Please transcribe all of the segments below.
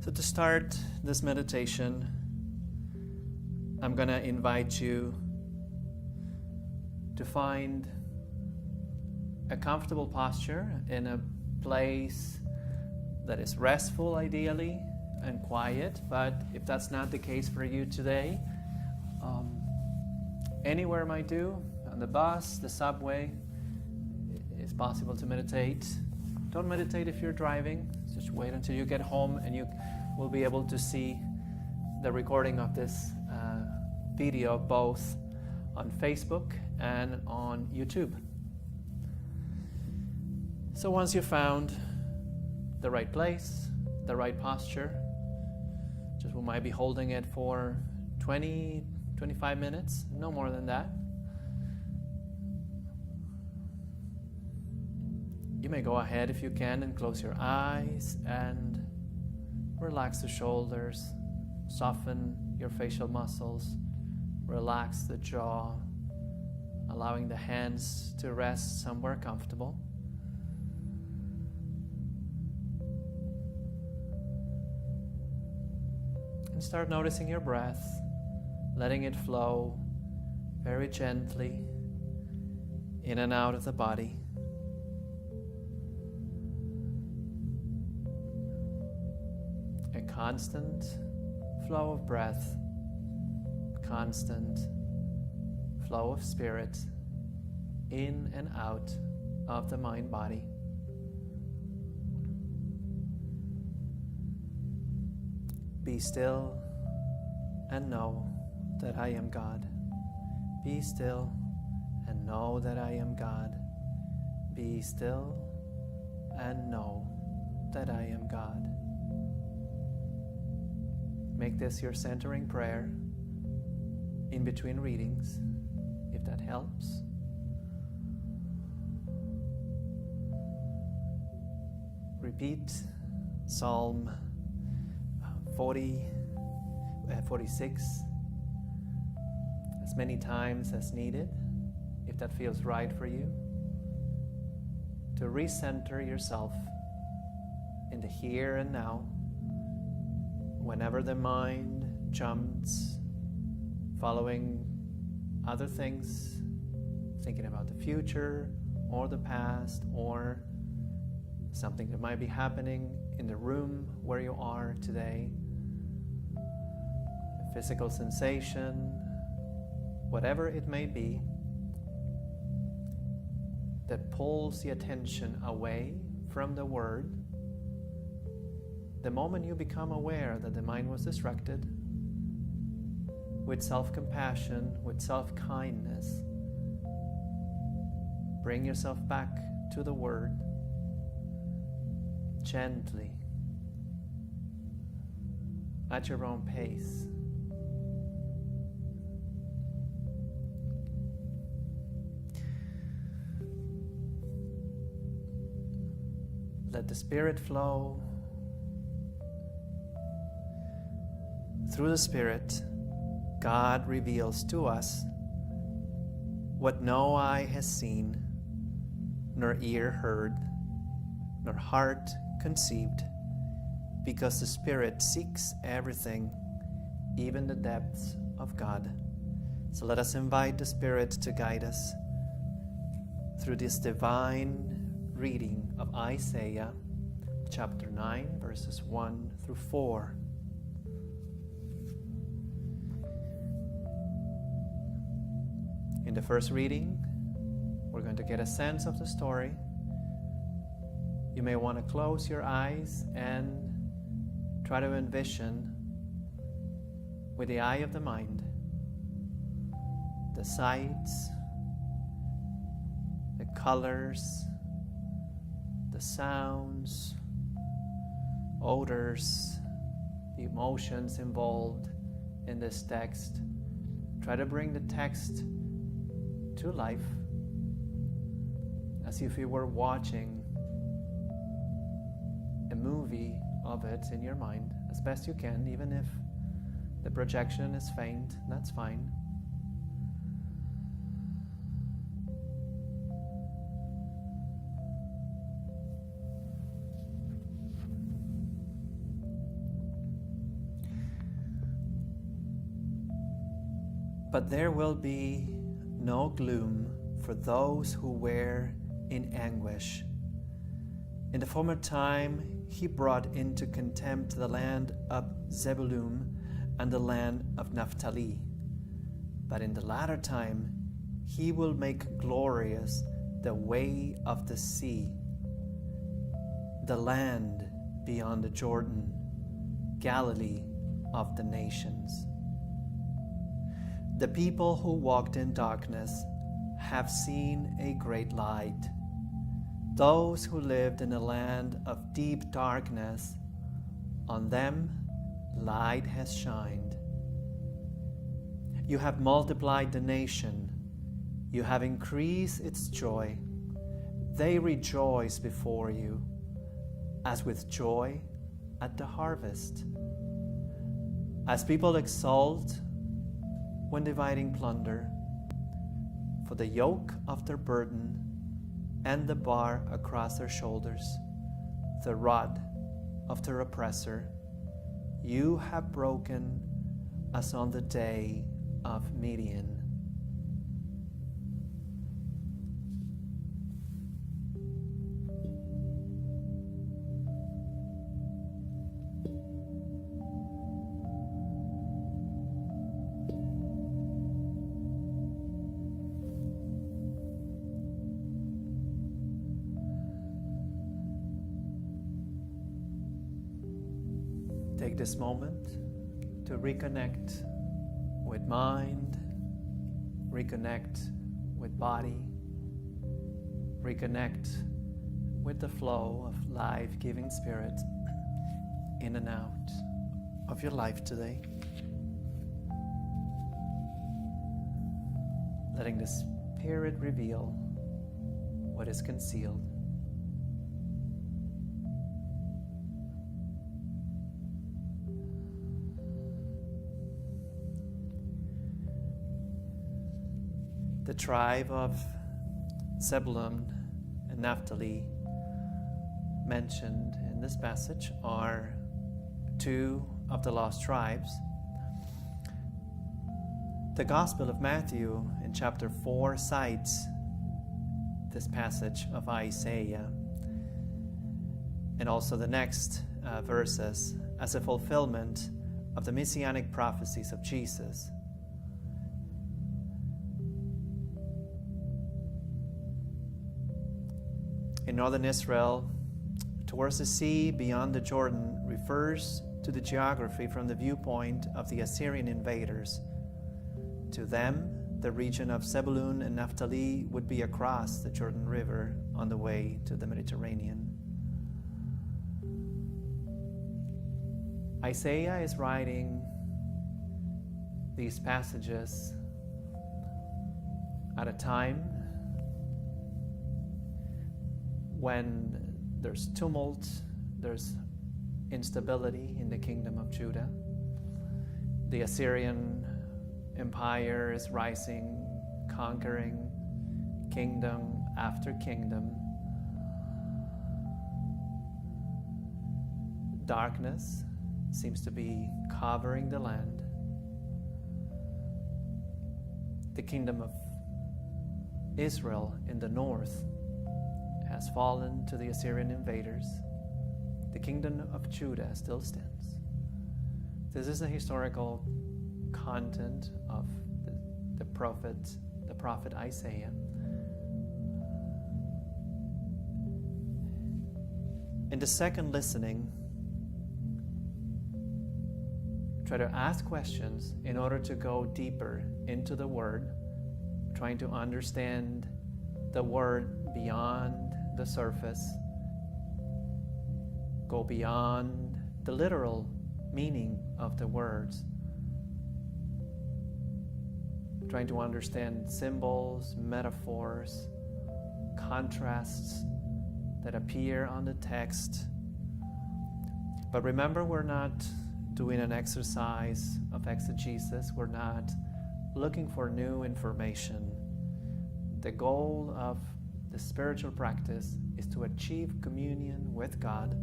So to start this meditation, I'm going to invite you to find a comfortable posture in a place that is restful ideally and quiet, but if that's not the case for you today, anywhere might do. On the bus, the subway, it's possible to meditate. Don't meditate if you're driving. Just wait until you get home and you will be able to see the recording of this video both on Facebook and on YouTube. So once you've found the right place, the right posture, we might be holding it for 20, 25 minutes, no more than that. You may go ahead if you can and close your eyes and relax the shoulders, soften your facial muscles, relax the jaw, allowing the hands to rest somewhere comfortable. And start noticing your breath, letting it flow very gently in and out of the body. A constant flow of breath, constant flow of spirit in and out of the mind-body. Be still and know that I am God. Be still and know that I am God. Be still and know that I am God. Make this your centering prayer in between readings, if that helps. Repeat Psalm 46 as many times as needed, if that feels right for you, to recenter yourself in the here and now. Whenever the mind jumps, following other things, thinking about the future or the past or something that might be happening in the room where you are today, a physical sensation, whatever it may be, that pulls the attention away from the word. The moment you become aware that the mind was distracted, with self-compassion, with self-kindness, bring yourself back to the word gently, at your own pace. Let the Spirit flow. Through the Spirit, God reveals to us what no eye has seen, nor ear heard, nor heart conceived, because the Spirit seeks everything, even the depths of God. So let us invite the Spirit to guide us through this divine reading of Isaiah chapter 9, verses 1 through 4. In the first reading, we're going to get a sense of the story. You may want to close your eyes and try to envision with the eye of the mind the sights, the colors, the sounds, odors, the emotions involved in this text. Try to bring the text to life as if you were watching a movie of it in your mind as best you can, even if the projection is faint, that's fine. But there will be no gloom for those who were in anguish. In the former time, he brought into contempt the land of Zebulun and the land of Naphtali. But in the latter time, he will make glorious the way of the sea, the land beyond the Jordan, Galilee of the nations. The people who walked in darkness have seen a great light. Those who lived in a land of deep darkness, on them light has shined. You have multiplied the nation. You have increased its joy. They rejoice before you, as with joy at the harvest. As people exult when dividing plunder, for the yoke of their burden and the bar across their shoulders, the rod of their oppressor, you have broken as on the day of Midian. Take this moment to reconnect with mind, reconnect with body, reconnect with the flow of life-giving spirit in and out of your life today. Letting the Spirit reveal what is concealed. The tribe of Zebulun and Naphtali mentioned in this passage are two of the lost tribes. The Gospel of Matthew in chapter 4 cites this passage of Isaiah and also the next verses as a fulfillment of the messianic prophecies of Jesus. In northern Israel, towards the sea beyond the Jordan refers to the geography from the viewpoint of the Assyrian invaders. To them, the region of Zebulun and Naphtali would be across the Jordan River on the way to the Mediterranean. Isaiah is writing these passages at a time when there's tumult, there's instability in the kingdom of Judah. The Assyrian Empire is rising, conquering kingdom after kingdom. Darkness seems to be covering the land. The kingdom of Israel in the north has fallen to the Assyrian invaders. The kingdom of Judah still stands. This is the historical content of the prophet Isaiah. In the second listening, try to ask questions in order to go deeper into the Word, trying to understand the Word beyond the surface, go beyond the literal meaning of the words, trying to understand symbols, metaphors, contrasts that appear on the text. But remember, we're not doing an exercise of exegesis. We're not looking for new information. The goal of the spiritual practice is to achieve communion with God,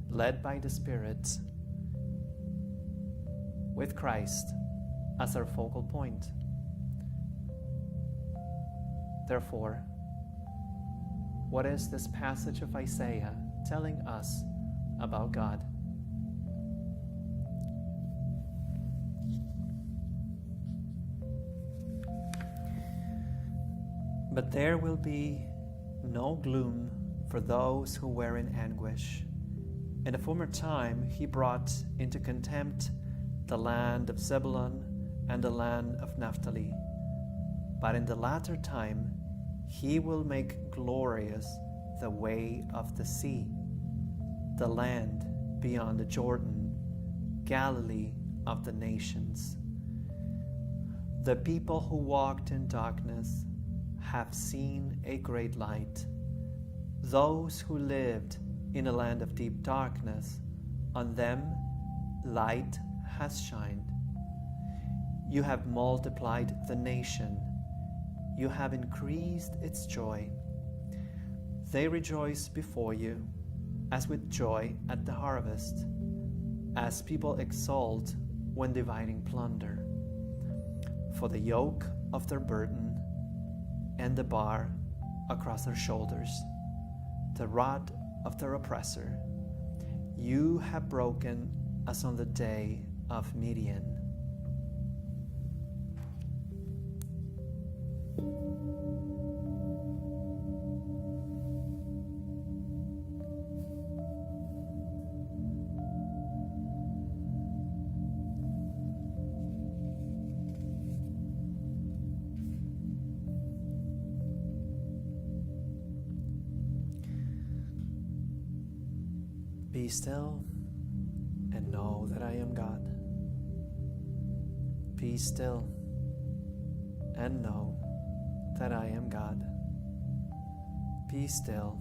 led by the Spirit, with Christ, as our focal point. Therefore, what is this passage of Isaiah telling us about God? But there will be no gloom for those who were in anguish. In a former time he brought into contempt the land of Zebulun and the land of Naphtali. But in the latter time he will make glorious the way of the sea, the land beyond the Jordan, Galilee of the nations. The people who walked in darkness have seen a great light. Those who lived in a land of deep darkness, on them light has shined. You have multiplied the nation. You have increased its joy. They rejoice before you, as with joy at the harvest, as people exult when dividing plunder. For the yoke of their burden and the bar across their shoulders, the rod of their oppressor, you have broken as on the day of Midian. Be still and know that I am God. Be still and know that I am God. Be still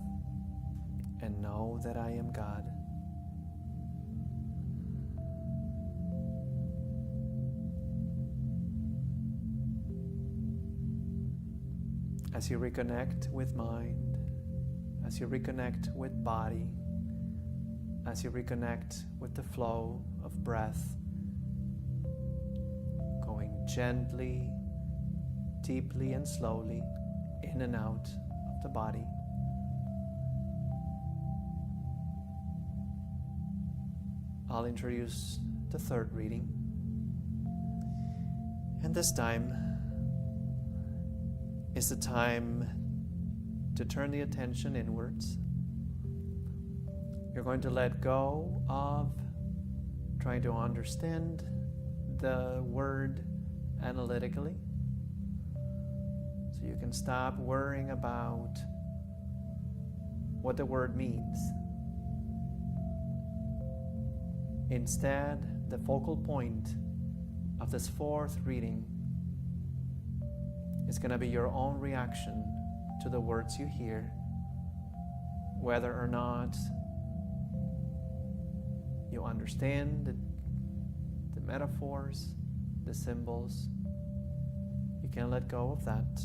and know that I am God. As you reconnect with mind, as you reconnect with body, as you reconnect with the flow of breath, going gently, deeply and slowly in and out of the body. I'll introduce the third reading. And this time is the time to turn the attention inwards. You're going to let go of trying to understand the word analytically. So you can stop worrying about what the word means. Instead, the focal point of this fourth reading is going to be your own reaction to the words you hear, whether or not you understand the metaphors, the symbols. You can let go of that.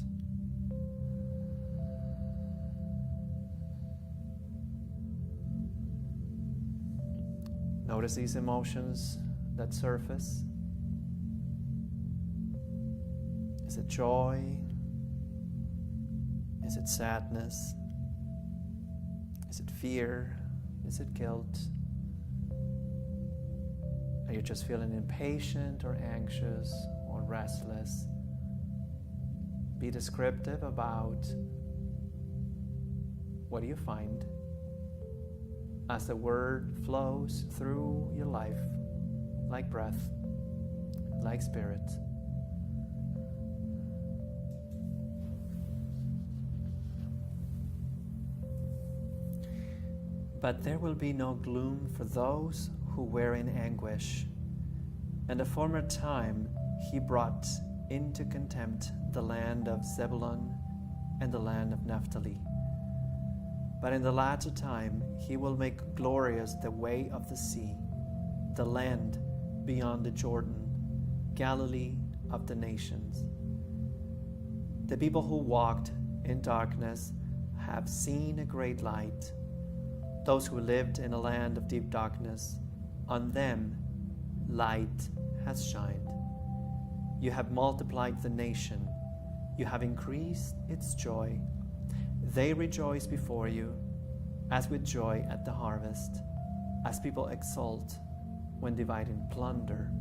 Notice these emotions that surface. Is it joy? Is it sadness? Is it fear? Is it guilt? Are you just feeling impatient or anxious or restless? Be descriptive about what do you find as the word flows through your life, like breath, like spirit. But there will be no gloom for those who were in anguish. In the former time he brought into contempt the land of Zebulun and the land of Naphtali. But in the latter time he will make glorious the way of the sea, the land beyond the Jordan, Galilee of the nations. The people who walked in darkness have seen a great light. Those who lived in a land of deep darkness, on them light has shined. You have multiplied the nation. You have increased its joy. They rejoice before you, as with joy at the harvest, as people exult when dividing plunder.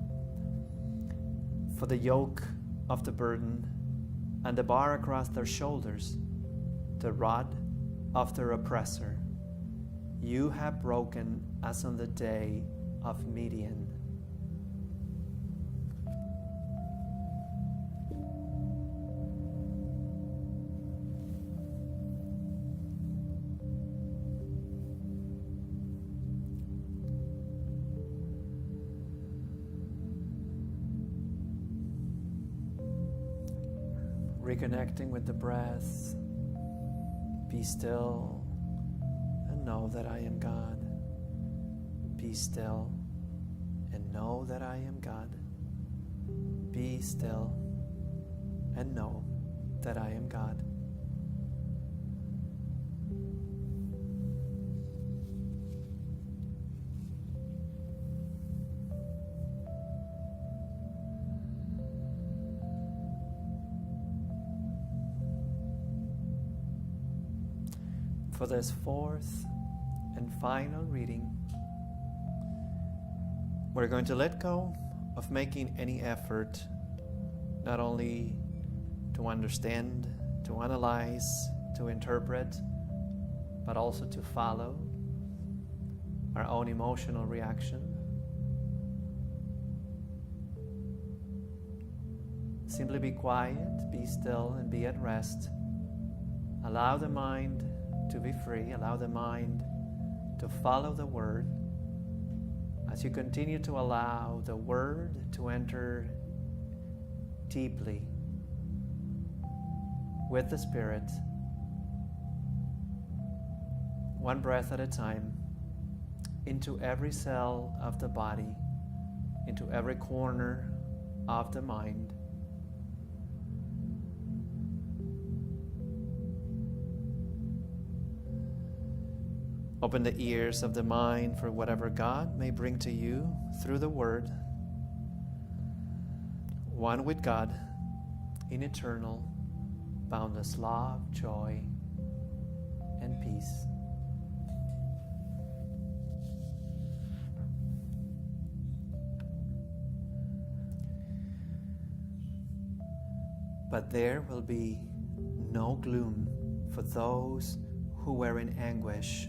For the yoke of the burden and the bar across their shoulders, the rod of their oppressor, you have broken as on the day of Midian. Reconnecting with the breath. Be still and know that I am God. Be still and know that I am God. Be still and know that I am God. For this fourth and final reading, we're going to let go of making any effort, not only to understand, to analyze, to interpret, but also to follow our own emotional reaction. Simply be quiet, be still, and be at rest. Allow the mind to be free. Allow the mind to follow the word as you continue to allow the word to enter deeply with the Spirit, one breath at a time, into every cell of the body, into every corner of the mind. Open the ears of the mind for whatever God may bring to you through the Word. One with God in eternal, boundless love, joy, and peace. But there will be no gloom for those who were in anguish.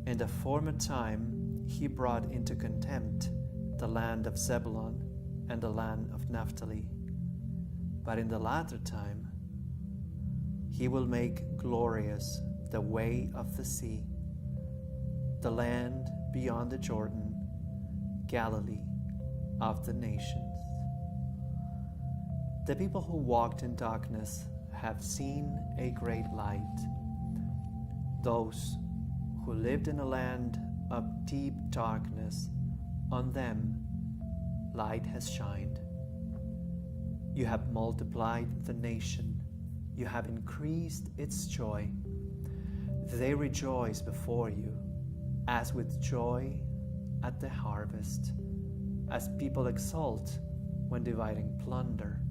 In the former time, he brought into contempt the land of Zebulun and the land of Naphtali. But in the latter time, he will make glorious the way of the sea, the land beyond the Jordan, Galilee of the nations. The people who walked in darkness have seen a great light. Those who lived in a land of deep darkness, on them light has shined. You have multiplied the nation. You have increased its joy. They rejoice before you, as with joy at the harvest, as people exult when dividing plunder.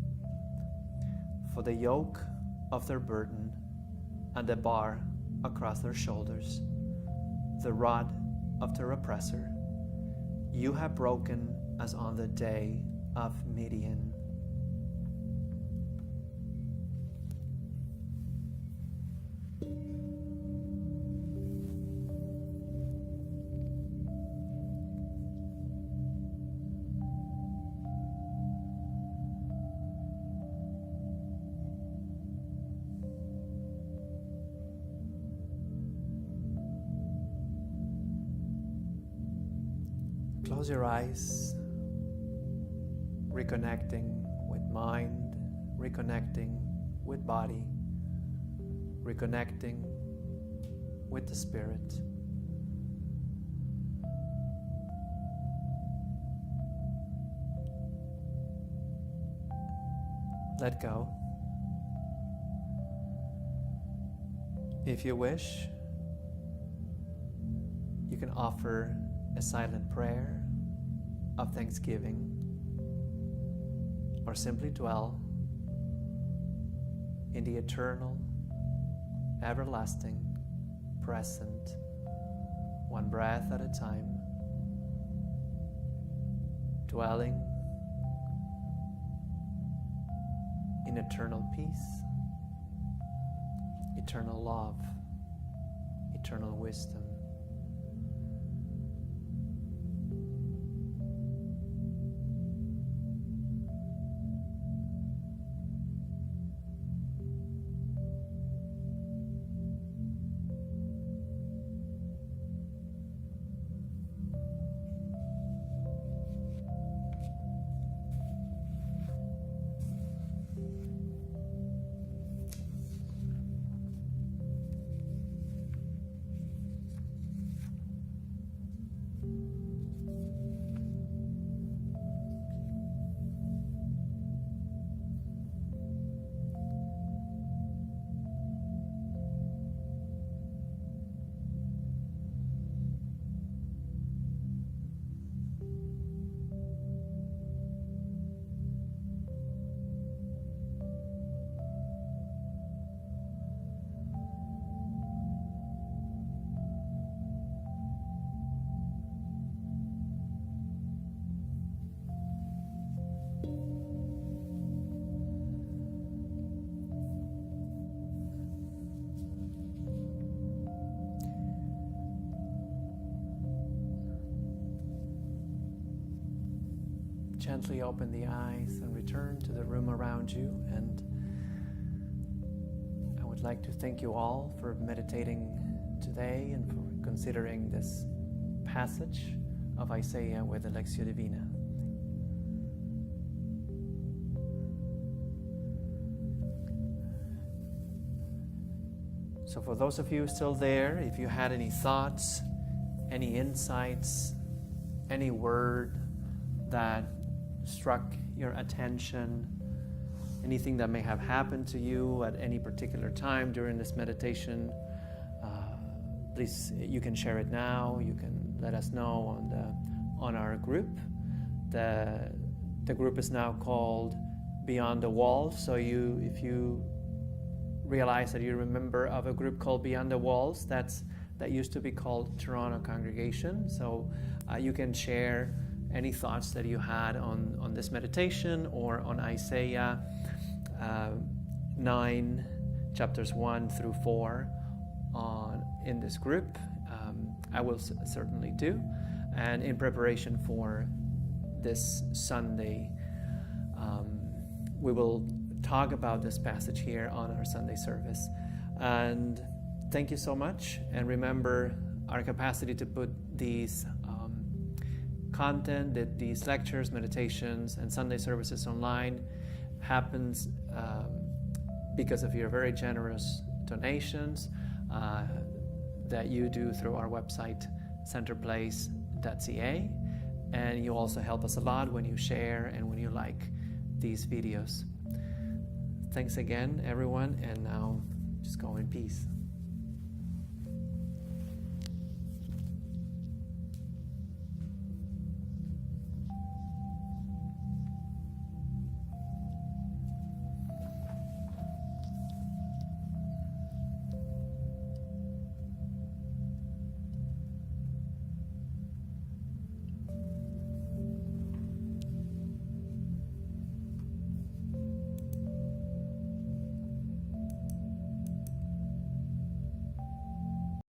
For the yoke of their burden and the bar across their shoulders, the rod of their oppressor, you have broken as on the day of Midian. Close your eyes, reconnecting with mind, reconnecting with body, reconnecting with the Spirit. Let go. If you wish, you can offer a silent prayer of thanksgiving or simply dwell in the eternal, everlasting, present, one breath at a time, dwelling in eternal peace, eternal love, eternal wisdom. Gently open the eyes and return to the room around you. And I would like to thank you all for meditating today and for considering this passage of Isaiah with the Lectio Divina. So for those of you still there, if you had any thoughts, any insights, any word that struck your attention, anything that may have happened to you at any particular time during this meditation, please, you can share it now. You can let us know on our group. The group is now called Beyond the Walls. So if you realize that you're a member of a group called Beyond the Walls, that used to be called Toronto Congregation. So you can share any thoughts that you had on this meditation or on Isaiah 9, chapters 1 through 4 in this group. I will certainly do. And in preparation for this Sunday, we will talk about this passage here on our Sunday service. And thank you so much. And remember, our capacity to put these content, that these lectures, meditations, and Sunday services online happens because of your very generous donations that you do through our website, centerplace.ca. And you also help us a lot when you share and when you like these videos. Thanks again, everyone, and now just go in peace.